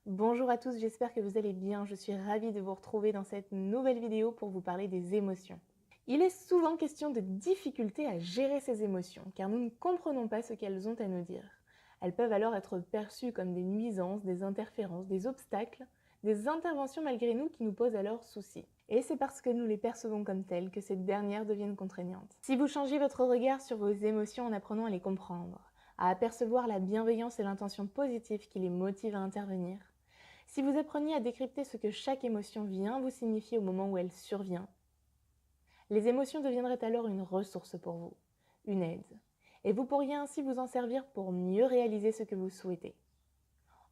Bonjour à tous, j'espère que vous allez bien. Je suis ravie de vous retrouver dans cette nouvelle vidéo pour vous parler des émotions. Il est souvent question de difficultés à gérer ces émotions, car nous ne comprenons pas ce qu'elles ont à nous dire. Elles peuvent alors être perçues comme des nuisances, des interférences, des obstacles, des interventions malgré nous qui nous posent alors souci. Et c'est parce que nous les percevons comme telles que ces dernières deviennent contraignantes. Si vous changez votre regard sur vos émotions en apprenant à les comprendre, à apercevoir la bienveillance et l'intention positive qui les motivent à intervenir, si vous appreniez à décrypter ce que chaque émotion vient vous signifier au moment où elle survient, les émotions deviendraient alors une ressource pour vous, une aide, et vous pourriez ainsi vous en servir pour mieux réaliser ce que vous souhaitez.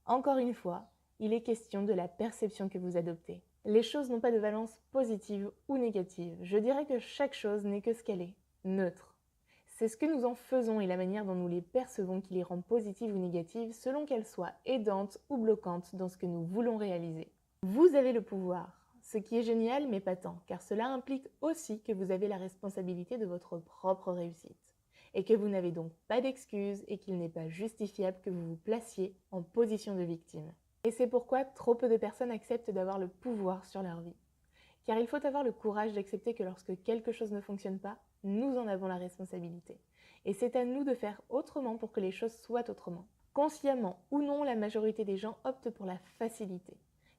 Encore une fois, il est question de la perception que vous adoptez. Les choses n'ont pas de valence positive ou négative. Je dirais que chaque chose n'est que ce qu'elle est, neutre. C'est ce que nous en faisons et la manière dont nous les percevons qui les rend positives ou négatives selon qu'elles soient aidantes ou bloquantes dans ce que nous voulons réaliser. Vous avez le pouvoir, ce qui est génial mais pas tant, car cela implique aussi que vous avez la responsabilité de votre propre réussite et que vous n'avez donc pas d'excuses et qu'il n'est pas justifiable que vous vous placiez en position de victime. Et c'est pourquoi trop peu de personnes acceptent d'avoir le pouvoir sur leur vie. Car il faut avoir le courage d'accepter que lorsque quelque chose ne fonctionne pas, nous en avons la responsabilité. Et c'est à nous de faire autrement pour que les choses soient autrement. Consciemment ou non, la majorité des gens optent pour la facilité,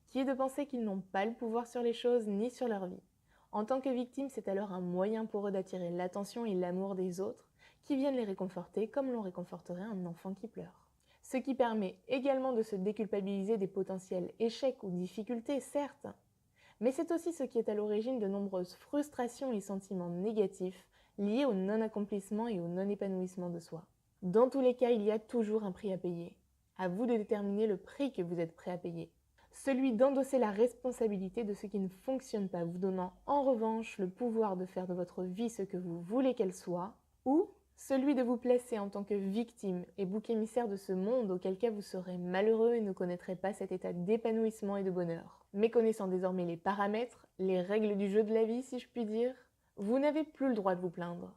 qui est de penser qu'ils n'ont pas le pouvoir sur les choses ni sur leur vie. En tant que victime, c'est alors un moyen pour eux d'attirer l'attention et l'amour des autres, qui viennent les réconforter comme l'on réconforterait un enfant qui pleure. Ce qui permet également de se déculpabiliser des potentiels échecs ou difficultés, certes, mais c'est aussi ce qui est à l'origine de nombreuses frustrations et sentiments négatifs liés au non-accomplissement et au non-épanouissement de soi. Dans tous les cas, il y a toujours un prix à payer. À vous de déterminer le prix que vous êtes prêt à payer. Celui d'endosser la responsabilité de ce qui ne fonctionne pas, vous donnant en revanche le pouvoir de faire de votre vie ce que vous voulez qu'elle soit, ou celui de vous placer en tant que victime et bouc émissaire de ce monde, auquel cas vous serez malheureux et ne connaîtrez pas cet état d'épanouissement et de bonheur. Méconnaissant désormais les paramètres, les règles du jeu de la vie si je puis dire, vous n'avez plus le droit de vous plaindre.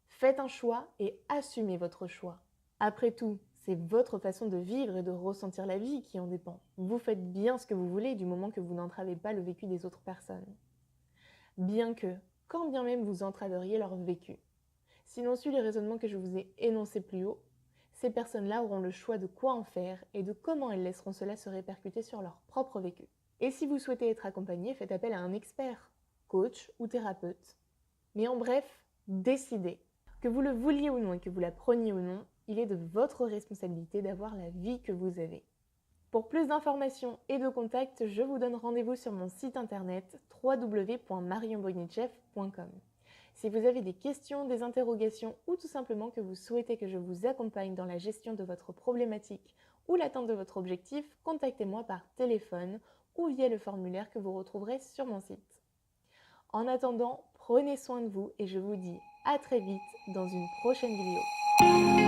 Faites un choix et assumez votre choix. Après tout, c'est votre façon de vivre et de ressentir la vie qui en dépend. Vous faites bien ce que vous voulez du moment que vous n'entravez pas le vécu des autres personnes. Bien que, quand bien même vous entraveriez leur vécu. Si l'on suit les raisonnements que je vous ai énoncés plus haut, ces personnes-là auront le choix de quoi en faire et de comment elles laisseront cela se répercuter sur leur propre vécu. Et si vous souhaitez être accompagné, faites appel à un expert, coach ou thérapeute. Mais en bref, décidez. Que vous le vouliez ou non et que vous la preniez ou non, il est de votre responsabilité d'avoir la vie que vous avez. Pour plus d'informations et de contacts, je vous donne rendez-vous sur mon site internet www.marionbognitchev.com. Si vous avez des questions, des interrogations ou tout simplement que vous souhaitez que je vous accompagne dans la gestion de votre problématique ou l'atteinte de votre objectif, contactez-moi par téléphone ou via le formulaire que vous retrouverez sur mon site. En attendant, prenez soin de vous et je vous dis à très vite dans une prochaine vidéo.